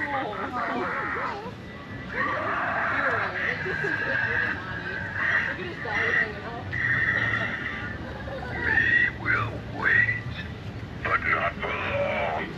We will wait, but not for long.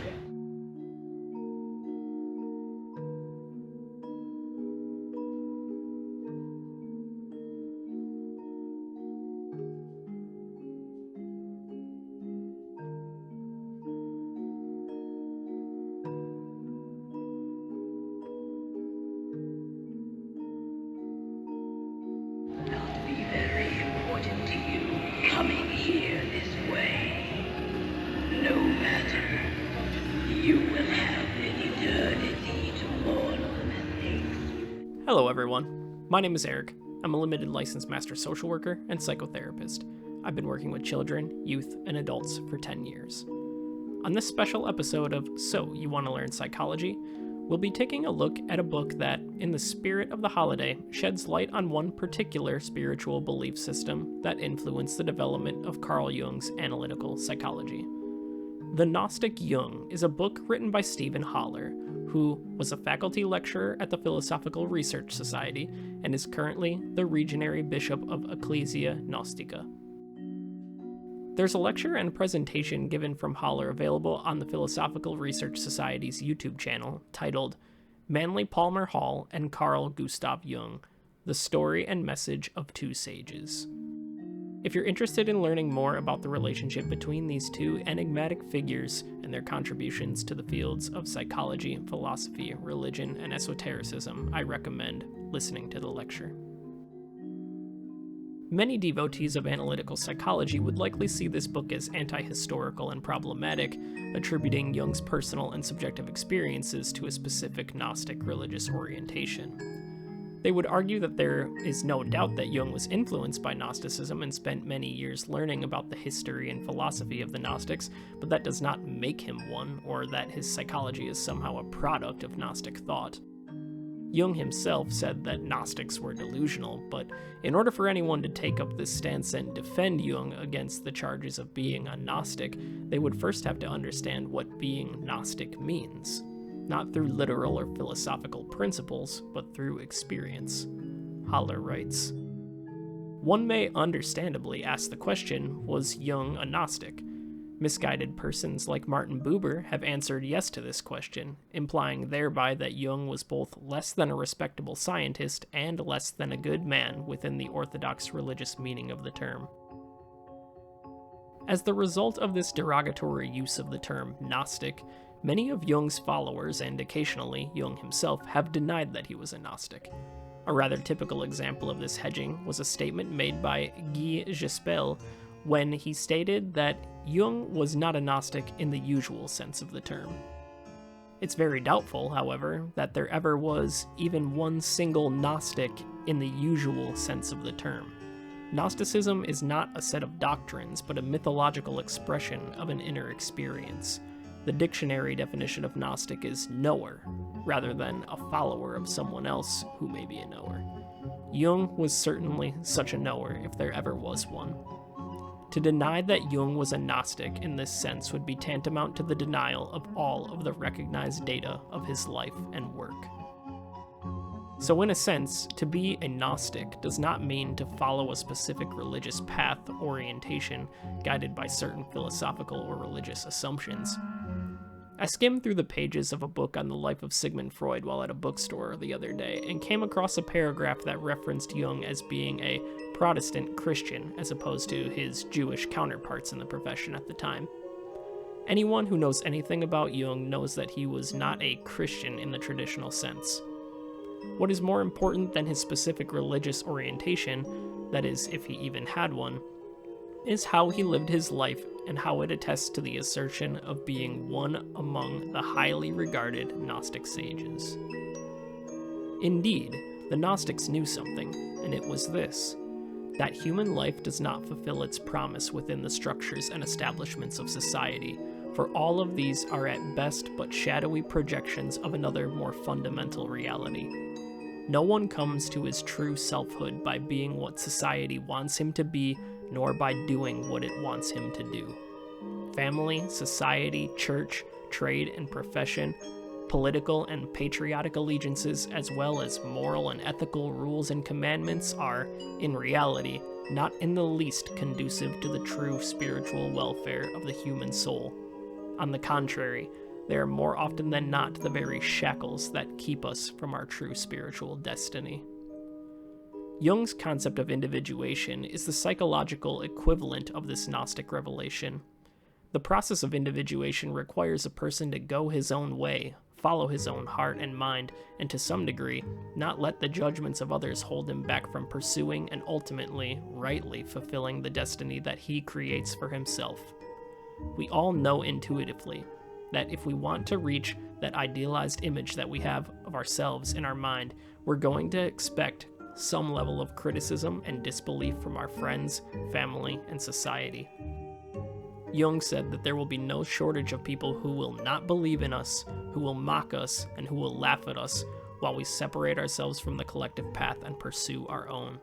Not be very important to you coming here this way. No matter. You will have an eternity to mourn the mistakes. Hello everyone, my name is Eric. I'm a limited licensed master social worker and psychotherapist. I've been working with children, youth, and adults for 10 years. On this special episode of So You Want to Learn Psychology, we'll be taking a look at a book that, in the spirit of the holiday, sheds light on one particular spiritual belief system that influenced the development of Carl Jung's analytical psychology. The Gnostic Jung is a book written by Stephen Hoeller, who was a faculty lecturer at the Philosophical Research Society and is currently the Legionary Bishop of Ecclesia Gnostica. There's a lecture and presentation given from Hoeller available on the Philosophical Research Society's YouTube channel titled Manly Palmer Hall and Carl Gustav Jung, The Story and Message of Two Sages. If you're interested in learning more about the relationship between these two enigmatic figures and their contributions to the fields of psychology, philosophy, religion, and esotericism, I recommend listening to the lecture. Many devotees of analytical psychology would likely see this book as anti-historical and problematic, attributing Jung's personal and subjective experiences to a specific Gnostic religious orientation. They would argue that there is no doubt that Jung was influenced by Gnosticism and spent many years learning about the history and philosophy of the Gnostics, but that does not make him one, or that his psychology is somehow a product of Gnostic thought. Jung himself said that Gnostics were delusional, but in order for anyone to take up this stance and defend Jung against the charges of being a Gnostic, they would first have to understand what being Gnostic means, not through literal or philosophical principles, but through experience. Hoeller writes, "One may understandably ask the question, was Jung a Gnostic? Misguided persons like Martin Buber have answered yes to this question, implying thereby that Jung was both less than a respectable scientist and less than a good man within the orthodox religious meaning of the term. As the result of this derogatory use of the term Gnostic, many of Jung's followers, and occasionally Jung himself, have denied that he was a Gnostic. A rather typical example of this hedging was a statement made by Guy Gespel when he stated that Jung was not a Gnostic in the usual sense of the term. It's very doubtful, however, that there ever was even one single Gnostic in the usual sense of the term. Gnosticism is not a set of doctrines, but a mythological expression of an inner experience. The dictionary definition of Gnostic is knower, rather than a follower of someone else who may be a knower. Jung was certainly such a knower if there ever was one. To deny that Jung was a Gnostic in this sense would be tantamount to the denial of all of the recognized data of his life and work. So in a sense, to be a Gnostic does not mean to follow a specific religious path orientation guided by certain philosophical or religious assumptions. I skimmed through the pages of a book on the life of Sigmund Freud while at a bookstore the other day and came across a paragraph that referenced Jung as being a Protestant Christian as opposed to his Jewish counterparts in the profession at the time. Anyone who knows anything about Jung knows that he was not a Christian in the traditional sense. What is more important than his specific religious orientation, that is, if he even had one, is how he lived his life and how it attests to the assertion of being one among the highly regarded Gnostic sages. Indeed, the Gnostics knew something, and it was this: that human life does not fulfill its promise within the structures and establishments of society, for all of these are at best but shadowy projections of another more fundamental reality. No one comes to his true selfhood by being what society wants him to be, nor by doing what it wants him to do. Family, society, church, trade, and profession Political and patriotic allegiances, as well as moral and ethical rules and commandments, are, in reality, not in the least conducive to the true spiritual welfare of the human soul. On the contrary, they are more often than not the very shackles that keep us from our true spiritual destiny. Jung's concept of individuation is the psychological equivalent of this Gnostic revelation. The process of individuation requires a person to go his own way, follow his own heart and mind, and to some degree, not let the judgments of others hold him back from pursuing and ultimately, rightly fulfilling the destiny that he creates for himself. We all know intuitively that if we want to reach that idealized image that we have of ourselves in our mind, we're going to expect some level of criticism and disbelief from our friends, family, and society. Jung said that there will be no shortage of people who will not believe in us, who will mock us, and who will laugh at us while we separate ourselves from the collective path and pursue our own.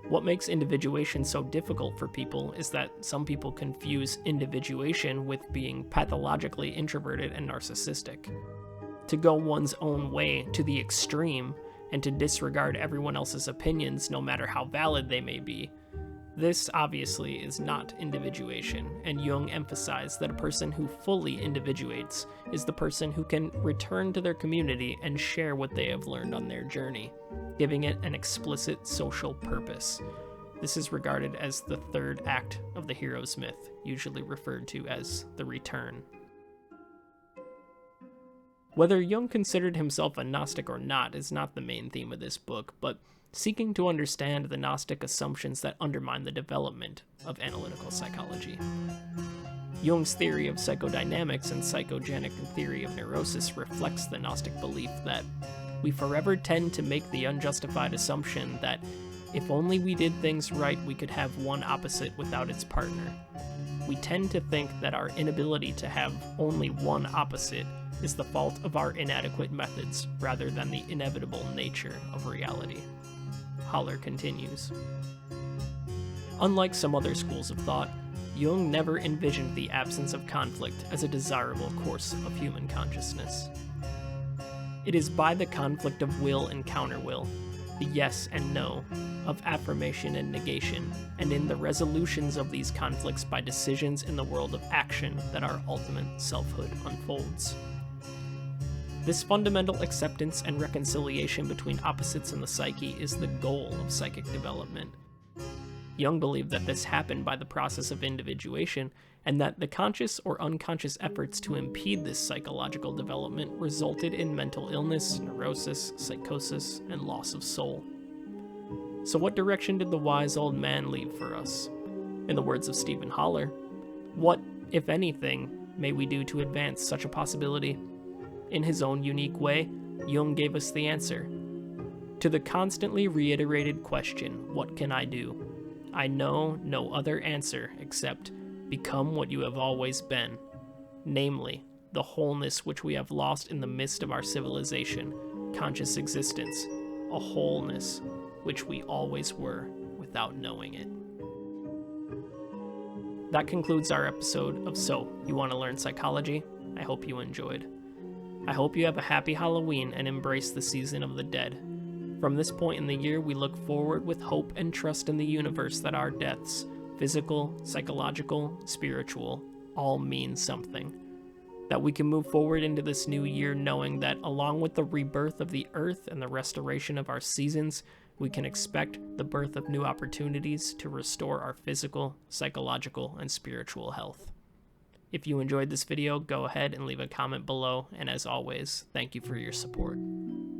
What makes individuation so difficult for people is that some people confuse individuation with being pathologically introverted and narcissistic. To go one's own way to the extreme and to disregard everyone else's opinions, no matter how valid they may be, this obviously is not individuation, and Jung emphasized that a person who fully individuates is the person who can return to their community and share what they have learned on their journey, giving it an explicit social purpose. This is regarded as the third act of the hero's myth, usually referred to as the return. Whether Jung considered himself a Gnostic or not is not the main theme of this book, but seeking to understand the Gnostic assumptions that undermine the development of analytical psychology. Jung's theory of psychodynamics and psychogenic theory of neurosis reflects the Gnostic belief that we forever tend to make the unjustified assumption that if only we did things right, we could have one opposite without its partner. We tend to think that our inability to have only one opposite is the fault of our inadequate methods rather than the inevitable nature of reality. Hoeller continues. Unlike some other schools of thought, Jung never envisioned the absence of conflict as a desirable course of human consciousness. It is by the conflict of will and counterwill, the yes and no, of affirmation and negation, and in the resolutions of these conflicts by decisions in the world of action that our ultimate selfhood unfolds. This fundamental acceptance and reconciliation between opposites in the psyche is the goal of psychic development. Jung believed that this happened by the process of individuation, and that the conscious or unconscious efforts to impede this psychological development resulted in mental illness, neurosis, psychosis, and loss of soul. So what direction did the wise old man leave for us? In the words of Stephen Hoeller, what, if anything, may we do to advance such a possibility? In his own unique way, Jung gave us the answer. To the constantly reiterated question, what can I do? I know no other answer except become what you have always been, namely, the wholeness which we have lost in the midst of our civilization, conscious existence, a wholeness which we always were without knowing it. That concludes our episode of So, You Want to Learn Psychology? I hope you enjoyed. I hope you have a happy Halloween and embrace the season of the dead. From this point in the year, we look forward with hope and trust in the universe that our deaths, physical, psychological, spiritual, all mean something. That we can move forward into this new year knowing that along with the rebirth of the earth and the restoration of our seasons, we can expect the birth of new opportunities to restore our physical, psychological, and spiritual health. If you enjoyed this video, go ahead and leave a comment below, and as always, thank you for your support.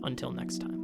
Until next time.